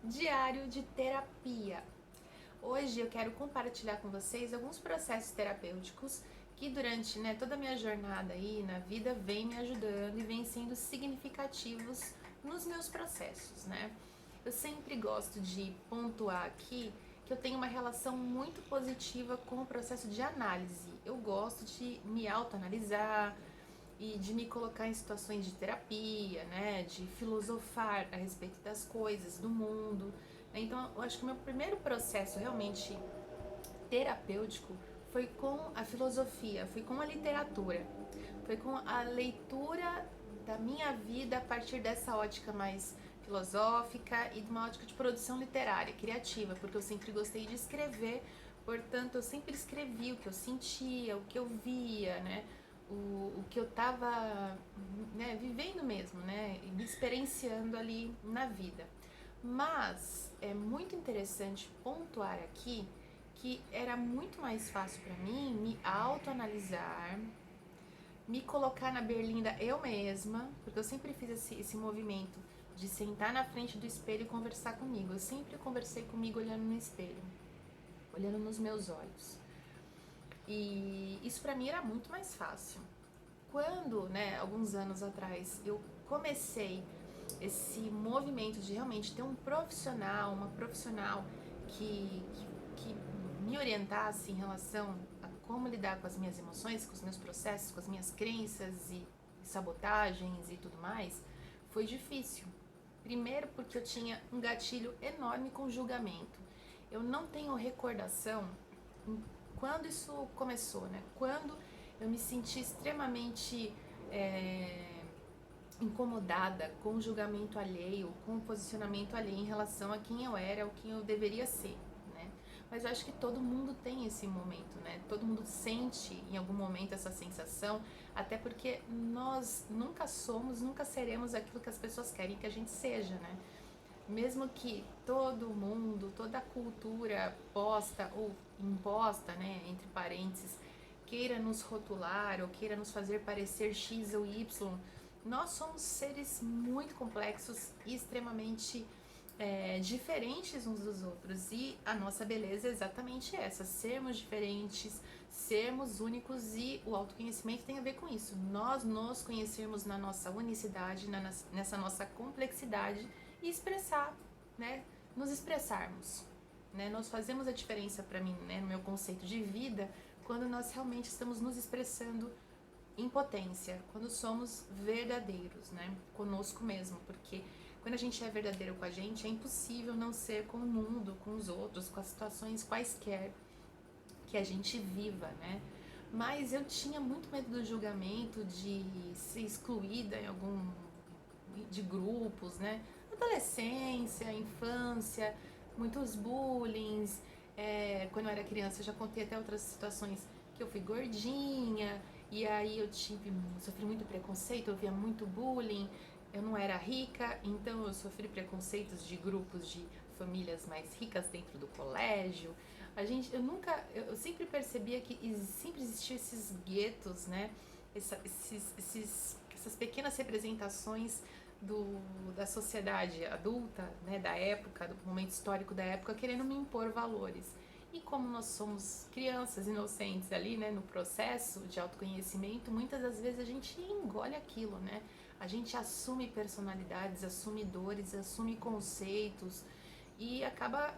Diário de terapia. Hoje eu quero compartilhar com vocês alguns processos terapêuticos que durante toda a minha jornada aí na vida vem me ajudando e vem sendo significativos nos meus processos, né? Eu sempre gosto de pontuar aqui que eu tenho uma relação muito positiva com o processo de análise. Eu gosto de me autoanalisar e de me colocar em situações de terapia, né, de filosofar a respeito das coisas, do mundo. Então, eu acho que o meu primeiro processo realmente terapêutico foi com a filosofia, foi com a literatura, foi com a leitura da minha vida a partir dessa ótica mais filosófica e de uma ótica de produção literária, criativa, porque eu sempre gostei de escrever, portanto eu sempre escrevi o que eu sentia, o que eu via, né? O que eu estava vivendo mesmo, né? E me experienciando ali na vida. Mas é muito interessante pontuar aqui que era muito mais fácil para mim me autoanalisar, me colocar na berlinda eu mesma, porque eu sempre fiz esse movimento de sentar na frente do espelho e conversar comigo. Eu sempre conversei comigo olhando no espelho, olhando nos meus olhos. E isso para mim era muito mais fácil. Quando, alguns anos atrás, eu comecei esse movimento de realmente ter um profissional, uma profissional que me orientasse em relação a como lidar com as minhas emoções, com os meus processos, com as minhas crenças e sabotagens e tudo mais, foi difícil. Primeiro porque eu tinha um gatilho enorme com julgamento. Eu não tenho recordação quando isso começou, né? Quando eu me senti extremamente incomodada com o julgamento alheio, com o posicionamento alheio em relação a quem eu era ou quem eu deveria ser, né? Mas eu acho que todo mundo tem esse momento, né? Todo mundo sente em algum momento essa sensação, até porque nós nunca somos, nunca seremos aquilo que as pessoas querem que a gente seja, né? Mesmo que todo mundo, toda a cultura posta ou imposta, né, entre parênteses, queira nos rotular ou queira nos fazer parecer X ou Y, nós somos seres muito complexos e extremamente diferentes uns dos outros. E a nossa beleza é exatamente essa: sermos diferentes, sermos únicos, e o autoconhecimento tem a ver com isso. Nós nos conhecermos na nossa unicidade, nessa nossa complexidade e expressar, né? Nos expressarmos. Né? Nós fazemos a diferença para mim, né, no meu conceito de vida, quando nós realmente estamos nos expressando em potência, quando somos verdadeiros, né, conosco mesmo, porque quando a gente é verdadeiro com a gente, é impossível não ser com o mundo, com os outros, com as situações quaisquer que a gente viva, né? Mas eu tinha muito medo do julgamento, de ser excluída em algum de grupos, né? Adolescência, infância, muitos bullying. Quando eu era criança, eu já contei até outras situações que eu fui gordinha e aí sofri muito preconceito, eu via muito bullying. Eu não era rica, então eu sofri preconceitos de grupos de famílias mais ricas dentro do colégio. Eu sempre percebia que sempre existiam esses guetos, né? Essas pequenas representações da sociedade adulta, né, da época, do momento histórico da época, querendo me impor valores. E como nós somos crianças inocentes ali, né, no processo de autoconhecimento, muitas das vezes a gente engole aquilo, né? A gente assume personalidades, assume dores, assume conceitos e acaba,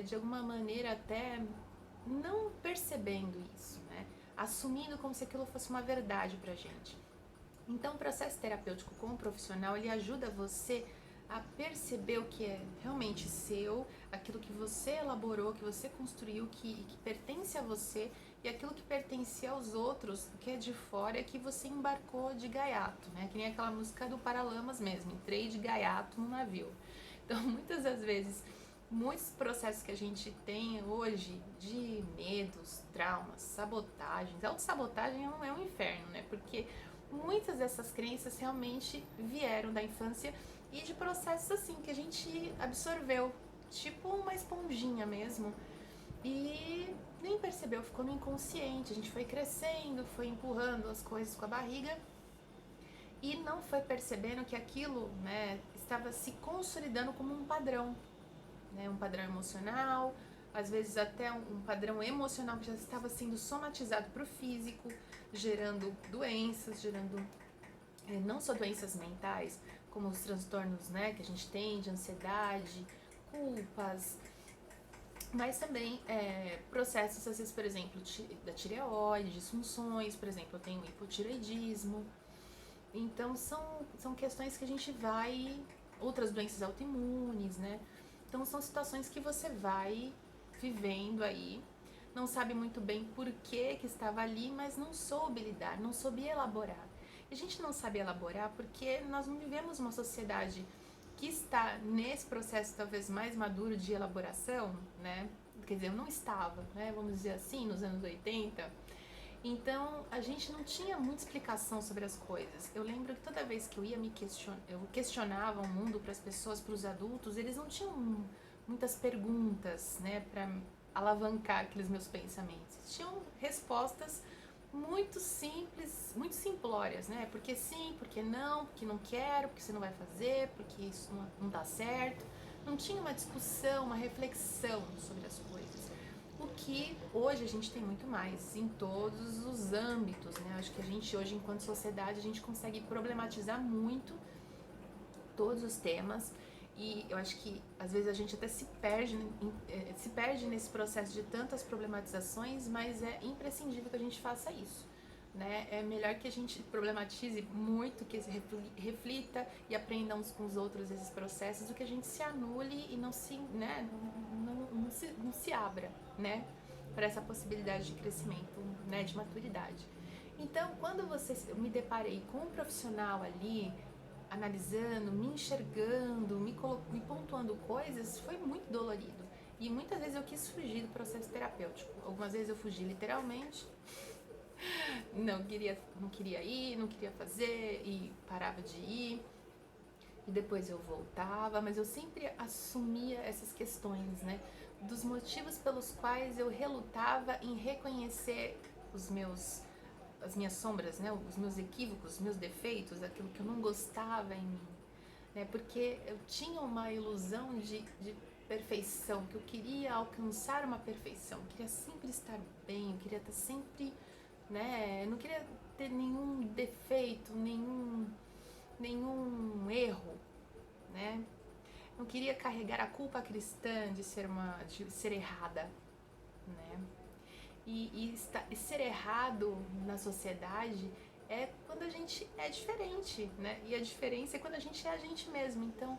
de alguma maneira, até não percebendo isso, né? Assumindo como se aquilo fosse uma verdade pra gente. Então, o processo terapêutico com o profissional, ele ajuda você a perceber o que é realmente seu, aquilo que você elaborou, que você construiu, que pertence a você, e aquilo que pertence aos outros, que é de fora, que você embarcou de gaiato, né? Que nem aquela música do Paralamas mesmo, entrei de gaiato no navio. Então, muitas das vezes, muitos processos que a gente tem hoje de medos, traumas, sabotagens, autossabotagem é um inferno, né? Porque muitas dessas crenças realmente vieram da infância e de processos assim que a gente absorveu, tipo uma esponjinha mesmo, e nem percebeu, ficou no inconsciente. A gente foi crescendo, foi empurrando as coisas com a barriga e não foi percebendo que aquilo, né, estava se consolidando como um padrão. né? Um padrão emocional, às vezes até um padrão emocional que já estava sendo somatizado para o físico, gerando doenças, gerando não só doenças mentais, como os transtornos, né, que a gente tem de ansiedade, culpas, mas também processos, às vezes, por exemplo, da tireoide, disfunções, por exemplo, eu tenho hipotireoidismo. Então, são questões que a gente vai... Outras doenças autoimunes, né? Então, são situações que você vai vivendo aí, não sabe muito bem por que estava ali, mas não soube lidar, não soube elaborar. E a gente não sabe elaborar porque nós não vivemos uma sociedade que está nesse processo talvez mais maduro de elaboração, né? Quer dizer, eu não estava, né? Vamos dizer assim, nos anos 80. Então, a gente não tinha muita explicação sobre as coisas. Eu lembro que toda vez que eu ia eu questionava o mundo para as pessoas, para os adultos, eles não tinham muitas perguntas, né, para alavancar aqueles meus pensamentos. Tinham respostas muito simples, muito simplórias, né? Porque sim, porque não, porque não quero, porque você não vai fazer, porque isso não dá certo. Não tinha uma discussão, uma reflexão sobre as coisas. O que hoje a gente tem muito mais em todos os âmbitos, né? Acho que a gente hoje, enquanto sociedade, a gente consegue problematizar muito todos os temas e eu acho que às vezes a gente até se perde nesse processo de tantas problematizações, mas é imprescindível que a gente faça isso, né? É melhor que a gente problematize muito, que se reflita e aprenda uns com os outros esses processos, do que a gente se anule e não se, né, não se abra, né, para essa possibilidade de crescimento, né, de maturidade. Então, quando eu me deparei com um profissional ali, analisando, me enxergando, me pontuando coisas, foi muito dolorido. E muitas vezes eu quis fugir do processo terapêutico. Algumas vezes eu fugi literalmente, não queria ir, não queria fazer e parava de ir. E depois eu voltava, mas eu sempre assumia essas questões, né? Dos motivos pelos quais eu relutava em reconhecer as minhas sombras, né? Os meus equívocos, os meus defeitos, aquilo que eu não gostava em mim, né? Porque eu tinha uma ilusão de perfeição, que eu queria alcançar uma perfeição, eu queria sempre estar bem, eu queria estar sempre, né? Eu não queria ter nenhum defeito, nenhum erro, né? Não queria carregar a culpa cristã de ser errada, né? E ser errado na sociedade é quando a gente é diferente, né? E a diferença é quando a gente é a gente mesmo. Então,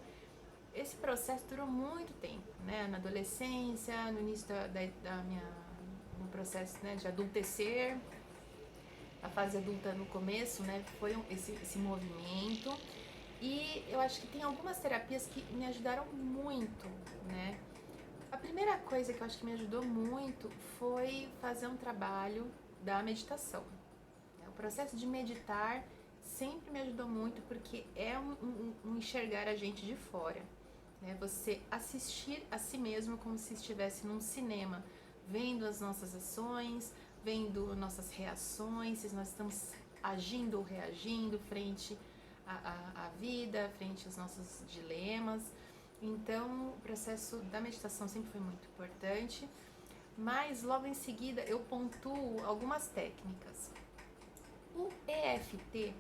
esse processo durou muito tempo, né? Na adolescência, no início no processo, né, de adultecer, a fase adulta no começo, né? Foi esse movimento. E eu acho que tem algumas terapias que me ajudaram muito, né? A primeira coisa que eu acho que me ajudou muito foi fazer um trabalho da meditação. O processo de meditar sempre me ajudou muito porque é um enxergar a gente de fora, né? Você assistir a si mesmo como se estivesse num cinema, vendo as nossas ações, vendo nossas reações, se nós estamos agindo ou reagindo frente à vida, frente aos nossos dilemas. Então, o processo da meditação sempre foi muito importante, mas logo em seguida eu pontuo algumas técnicas. O EFT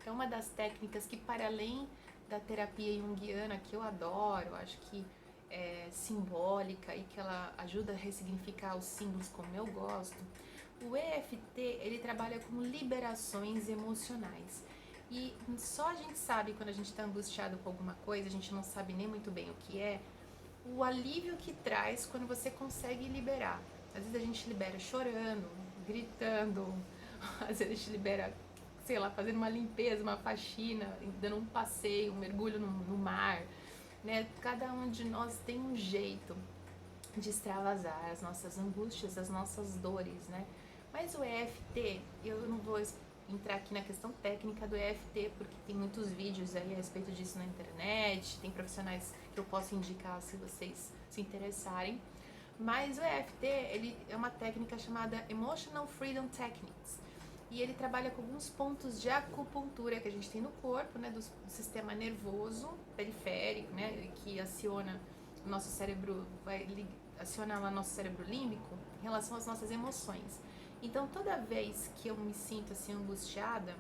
é uma das técnicas que, para além da terapia junguiana, que eu adoro, acho que é simbólica e que ela ajuda a ressignificar os símbolos como eu gosto, o EFT ele trabalha com liberações emocionais. E só a gente sabe quando a gente está angustiado com alguma coisa, a gente não sabe nem muito bem o que é, o alívio que traz quando você consegue liberar. Às vezes a gente libera chorando, gritando, às vezes a gente libera, sei lá, fazendo uma limpeza, uma faxina, dando um passeio, um mergulho no mar, né? Cada um de nós tem um jeito de extravasar as nossas angústias, as nossas dores, né? Mas o EFT, eu não vou entrar aqui na questão técnica do EFT, porque tem muitos vídeos aí a respeito disso na internet, tem profissionais que eu posso indicar se vocês se interessarem. Mas o EFT, ele é uma técnica chamada Emotional Freedom Techniques. E ele trabalha com alguns pontos de acupuntura que a gente tem no corpo, né, do sistema nervoso periférico, né, que aciona nosso cérebro vai acionar lá nosso cérebro límbico em relação às nossas emoções. Então, toda vez que eu me sinto assim angustiada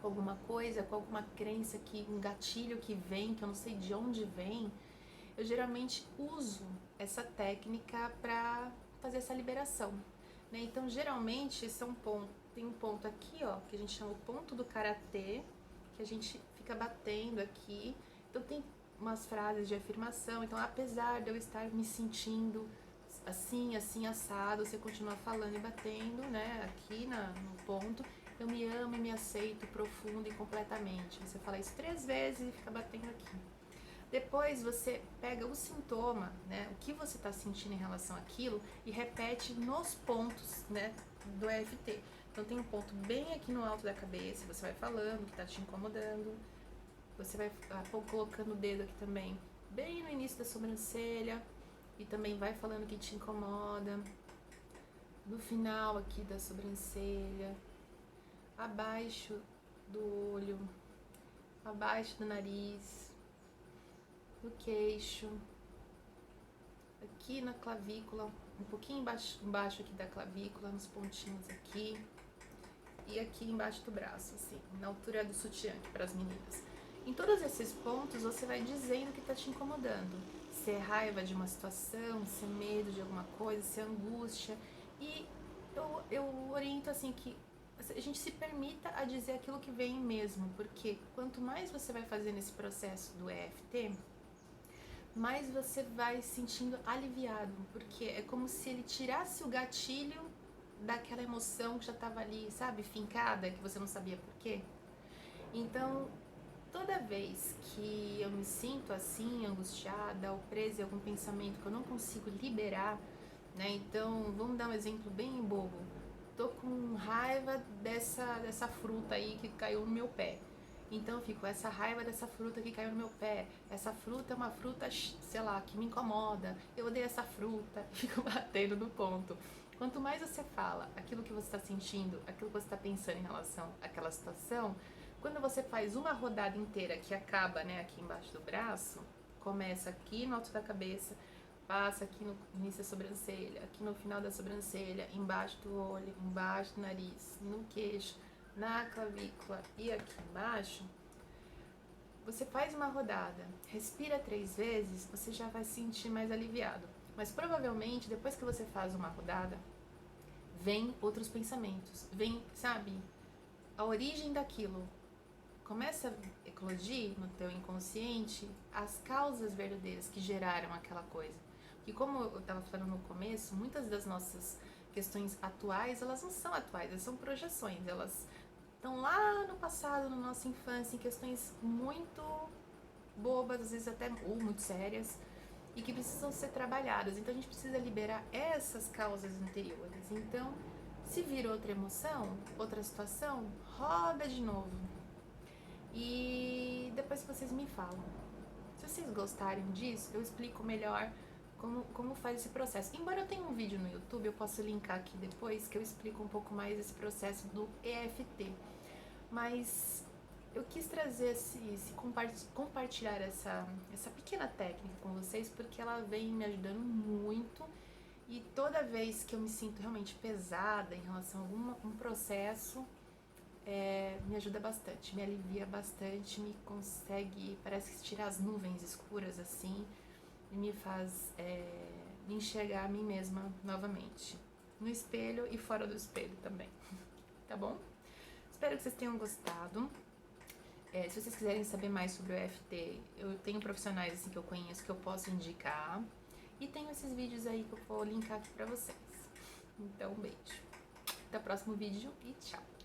com alguma coisa, com alguma crença, um gatilho que vem, que eu não sei de onde vem, eu geralmente uso essa técnica para fazer essa liberação, né? Então, geralmente, tem um ponto aqui, ó, que a gente chama o ponto do karatê, que a gente fica batendo aqui. Então, tem umas frases de afirmação. Então, apesar de eu estar me sentindo assim, assim, assado, você continua falando e batendo, né, aqui no ponto. Eu me amo e me aceito profundo e completamente. Você fala isso 3 vezes e fica batendo aqui. Depois você pega o sintoma, né, o que você está sentindo em relação àquilo e repete nos pontos, né, do EFT. Então tem um ponto bem aqui no alto da cabeça, você vai falando o que está te incomodando. Você vai colocando o dedo aqui também, bem no início da sobrancelha, e também vai falando o que te incomoda. No final aqui da sobrancelha, abaixo do olho, abaixo do nariz, no queixo, aqui na clavícula, um pouquinho embaixo aqui da clavícula, nos pontinhos aqui, e aqui embaixo do braço, assim, na altura do sutiã aqui para as meninas. Em todos esses pontos você vai dizendo o que está te incomodando. Se é raiva de uma situação, se é medo de alguma coisa, se é angústia. E eu oriento assim que a gente se permita a dizer aquilo que vem mesmo, porque quanto mais você vai fazendo esse processo do EFT, mais você vai se sentindo aliviado, porque é como se ele tirasse o gatilho daquela emoção que já estava ali, sabe, fincada, que você não sabia por quê. Então, toda vez que eu me sinto assim, angustiada ou presa em algum pensamento que eu não consigo liberar, né? Então, vamos dar um exemplo bem bobo. Tô com raiva dessa fruta aí que caiu no meu pé. Então eu fico, essa raiva dessa fruta que caiu no meu pé. Essa fruta é uma fruta, sei lá, que me incomoda. Eu odeio essa fruta. Fico batendo no ponto. Quanto mais você fala aquilo que você está sentindo, aquilo que você está pensando em relação àquela situação, quando você faz uma rodada inteira que acaba, né, aqui embaixo do braço, começa aqui no alto da cabeça, passa aqui no início da sobrancelha, aqui no final da sobrancelha, embaixo do olho, embaixo do nariz, no queixo, na clavícula e aqui embaixo, você faz uma rodada, respira 3 vezes, você já vai se sentir mais aliviado. Mas provavelmente, depois que você faz uma rodada, vem outros pensamentos, vem, sabe, a origem daquilo. Começa a eclodir no teu inconsciente as causas verdadeiras que geraram aquela coisa. E como eu estava falando no começo, muitas das nossas questões atuais, elas não são atuais, elas são projeções, elas estão lá no passado, na nossa infância, em questões muito bobas, às vezes até ou muito sérias, e que precisam ser trabalhadas. Então a gente precisa liberar essas causas anteriores. Então, se vir outra emoção, outra situação, roda de novo. E depois vocês me falam. Se vocês gostarem disso, eu explico melhor como faz esse processo. Embora eu tenha um vídeo no YouTube, eu posso linkar aqui depois, que eu explico um pouco mais esse processo do EFT. Mas eu quis trazer compartilhar essa pequena técnica com vocês, porque ela vem me ajudando muito. E toda vez que eu me sinto realmente pesada em relação a um processo, me ajuda bastante, me alivia bastante, me consegue, parece que tirar as nuvens escuras assim, e me faz me enxergar a mim mesma novamente, no espelho e fora do espelho também, tá bom? Espero que vocês tenham gostado. Se vocês quiserem saber mais sobre o EFT, eu tenho profissionais assim que eu conheço que eu posso indicar, e tenho esses vídeos aí que eu vou linkar aqui pra vocês. Então, um beijo, até o próximo vídeo e tchau!